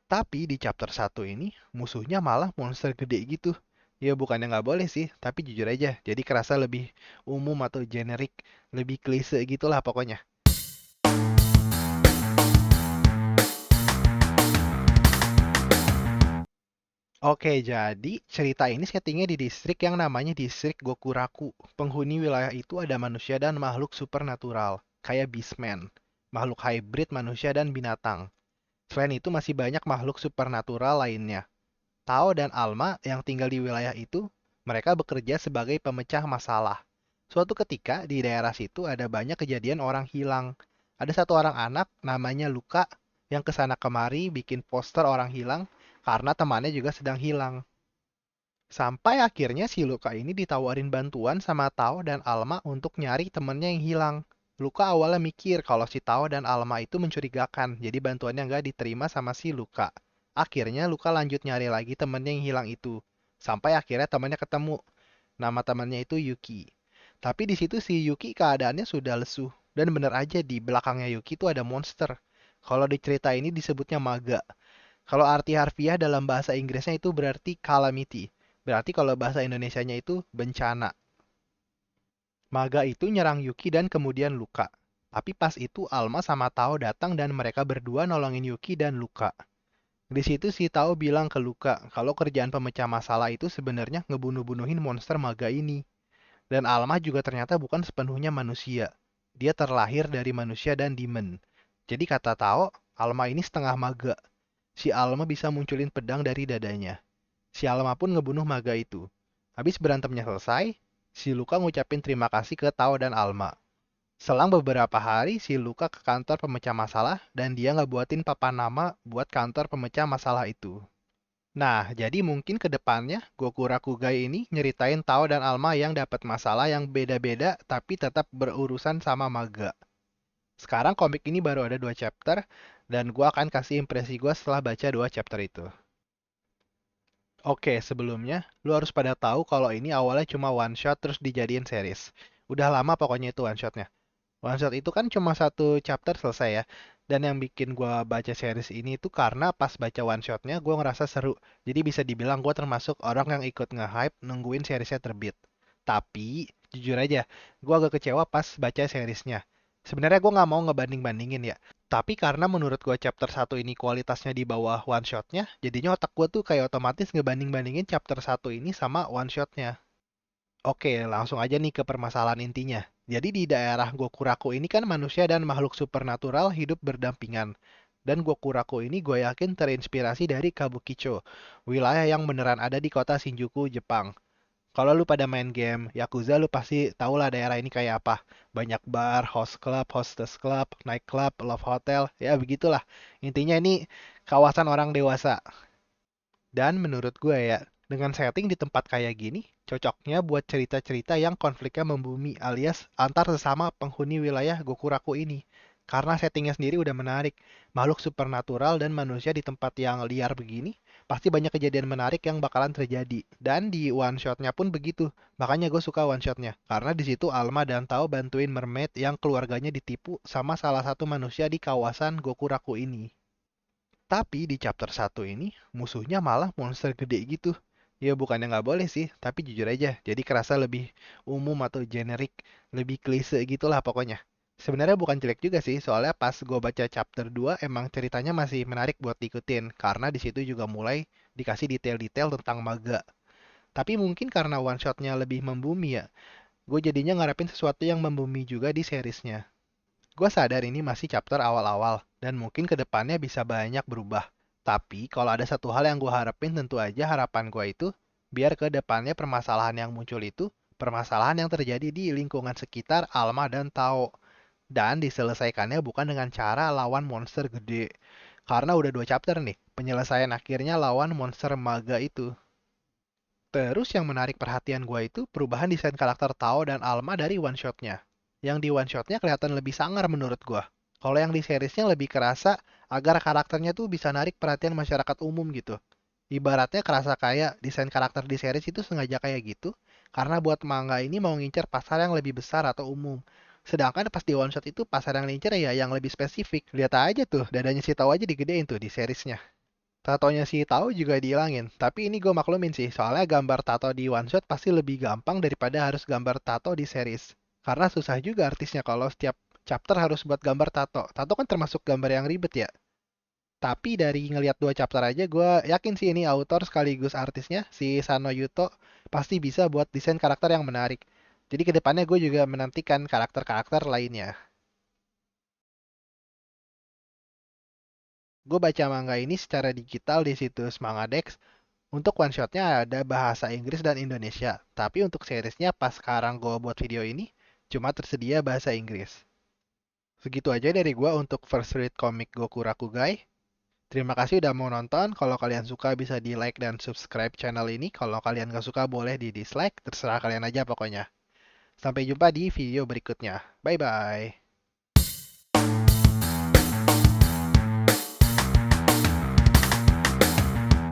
Tapi di chapter 1 ini, musuhnya malah monster gede gitu. Ya bukannya nggak boleh sih, tapi jujur aja, jadi kerasa lebih umum atau generik, lebih klise gitulah pokoknya. Oke, jadi cerita ini settingnya di distrik yang namanya distrik Gokuraku. Penghuni wilayah itu ada manusia dan makhluk supernatural, kayak Beastman, makhluk hybrid manusia dan binatang. Selain itu masih banyak makhluk supernatural lainnya. Tao dan Alma yang tinggal di wilayah itu, mereka bekerja sebagai pemecah masalah. Suatu ketika di daerah situ ada banyak kejadian orang hilang. Ada satu orang anak namanya Luka yang kesana kemari bikin poster orang hilang karena temannya juga sedang hilang. Sampai akhirnya si Luka ini ditawarin bantuan sama Tao dan Alma untuk nyari temennya yang hilang. Luka awalnya mikir kalau si Tao dan Alma itu mencurigakan, jadi bantuannya nggak diterima sama si Luka. Akhirnya Luka lanjut nyari lagi temennya yang hilang itu. Sampai akhirnya temannya ketemu. Nama temannya itu Yuki. Tapi di situ si Yuki keadaannya sudah lesuh. Dan bener aja di belakangnya Yuki itu ada monster. Kalau di cerita ini disebutnya Maga. Kalau arti harfiah dalam bahasa Inggrisnya itu berarti calamity. Berarti kalau bahasa Indonesianya itu bencana. Maga itu nyerang Yuki dan kemudian luka. Tapi pas itu Alma sama Tao datang dan mereka berdua nolongin Yuki dan Luka. Di situ si Tao bilang ke Luka kalau kerjaan pemecah masalah itu sebenarnya ngebunuh-bunuhin monster Maga ini. Dan Alma juga ternyata bukan sepenuhnya manusia. Dia terlahir dari manusia dan demon. Jadi kata Tao, Alma ini setengah Maga. Si Alma bisa munculin pedang dari dadanya. Si Alma pun ngebunuh Maga itu. Habis berantemnya selesai, si Luka ngucapin terima kasih ke Tao dan Alma. Selang beberapa hari, si Luka ke kantor pemecah masalah dan dia ngebuatin papan nama buat kantor pemecah masalah itu. Nah, jadi mungkin ke depannya Goku Rakugai ini nyeritain Tao dan Alma yang dapat masalah yang beda-beda tapi tetap berurusan sama Maga. Sekarang komik ini baru ada 2 chapter dan gua akan kasih impresi gua setelah baca 2 chapter itu. Oke, sebelumnya, lu harus pada tahu kalau ini awalnya cuma one shot terus dijadiin series. Udah lama pokoknya itu one shotnya. One shot itu kan cuma satu chapter selesai ya. Dan yang bikin gua baca series ini itu karena pas baca one shotnya gua ngerasa seru. Jadi bisa dibilang gua termasuk orang yang ikut nge-hype nungguin seriesnya terbit. Tapi, jujur aja, gua agak kecewa pas baca seriesnya. Sebenarnya gua nggak mau ngebanding-bandingin ya. Tapi karena menurut gua chapter satu ini kualitasnya di bawah one shotnya, jadinya otak gua tuh kayak otomatis ngebanding-bandingin chapter satu ini sama one shotnya. Oke, langsung aja nih ke permasalahan intinya. Jadi di daerah Gokuraku ini kan manusia dan makhluk supernatural hidup berdampingan. Dan Gokuraku ini gue yakin terinspirasi dari Kabukicho, wilayah yang beneran ada di kota Shinjuku, Jepang. Kalau lu pada main game Yakuza, lu pasti tau lah daerah ini kayak apa. Banyak bar, host club, hostess club, night club, love hotel, ya begitulah. Intinya ini kawasan orang dewasa. Dan menurut gue ya, dengan setting di tempat kayak gini, cocoknya buat cerita-cerita yang konfliknya membumi alias antar sesama penghuni wilayah Gokuraku ini. Karena settingnya sendiri udah menarik. Makhluk supernatural dan manusia di tempat yang liar begini, pasti banyak kejadian menarik yang bakalan terjadi. Dan di one shotnya pun begitu. Makanya gue suka one shotnya. Karena di situ Alma dan Tao bantuin mermaid yang keluarganya ditipu sama salah satu manusia di kawasan Gokuraku ini. Tapi di chapter satu ini, musuhnya malah monster gede gitu. Ya bukannya nggak boleh sih, tapi jujur aja, jadi kerasa lebih umum atau generik, lebih klise gitulah pokoknya. Sebenarnya bukan jelek juga sih, soalnya pas gue baca chapter 2 emang ceritanya masih menarik buat diikutin, karena di situ juga mulai dikasih detail-detail tentang maga. Tapi mungkin karena one shotnya lebih membumi ya, gue jadinya ngarepin sesuatu yang membumi juga di seriesnya. Gue sadar ini masih chapter awal-awal, dan mungkin kedepannya bisa banyak berubah. Tapi kalau ada satu hal yang gue harapin tentu aja harapan gue itu, biar ke depannya permasalahan yang muncul itu, permasalahan yang terjadi di lingkungan sekitar Alma dan Tao. Dan diselesaikannya bukan dengan cara lawan monster gede. Karena udah 2 chapter nih, penyelesaian akhirnya lawan monster maga itu. Terus yang menarik perhatian gue itu perubahan desain karakter Tao dan Alma dari one shotnya. Yang di one shotnya kelihatan lebih sangar menurut gue. Kalau yang di seriesnya lebih kerasa agar karakternya tuh bisa narik perhatian masyarakat umum gitu. Ibaratnya kerasa kayak desain karakter di series itu sengaja kayak gitu karena buat manga ini mau ngincer pasar yang lebih besar atau umum. Sedangkan pas di one shot itu pasar yang ngincer ya yang lebih spesifik. Lihat aja tuh, dadanya si Tao aja digedein tuh di seriesnya. Tatonya si Tao juga dihilangin. Tapi ini gue maklumin sih, soalnya gambar tato di one shot pasti lebih gampang daripada harus gambar tato di series. Karena susah juga artisnya kalau setiap chapter harus buat gambar tato. Tato kan termasuk gambar yang ribet ya. Tapi dari ngelihat dua chapter aja, gue yakin sih ini autor sekaligus artisnya, si Sano Yuto, pasti bisa buat desain karakter yang menarik. Jadi kedepannya gue juga menantikan karakter-karakter lainnya. Gue baca manga ini secara digital di situs Mangadex. Untuk one shotnya ada bahasa Inggris dan Indonesia. Tapi untuk seriesnya pas sekarang gue buat video ini, cuma tersedia bahasa Inggris. Segitu aja dari gue untuk first read komik Goku Rakugai. Terima kasih udah mau nonton. Kalau kalian suka bisa di like dan subscribe channel ini. Kalau kalian gak suka boleh di dislike. Terserah kalian aja pokoknya. Sampai jumpa di video berikutnya. Bye bye.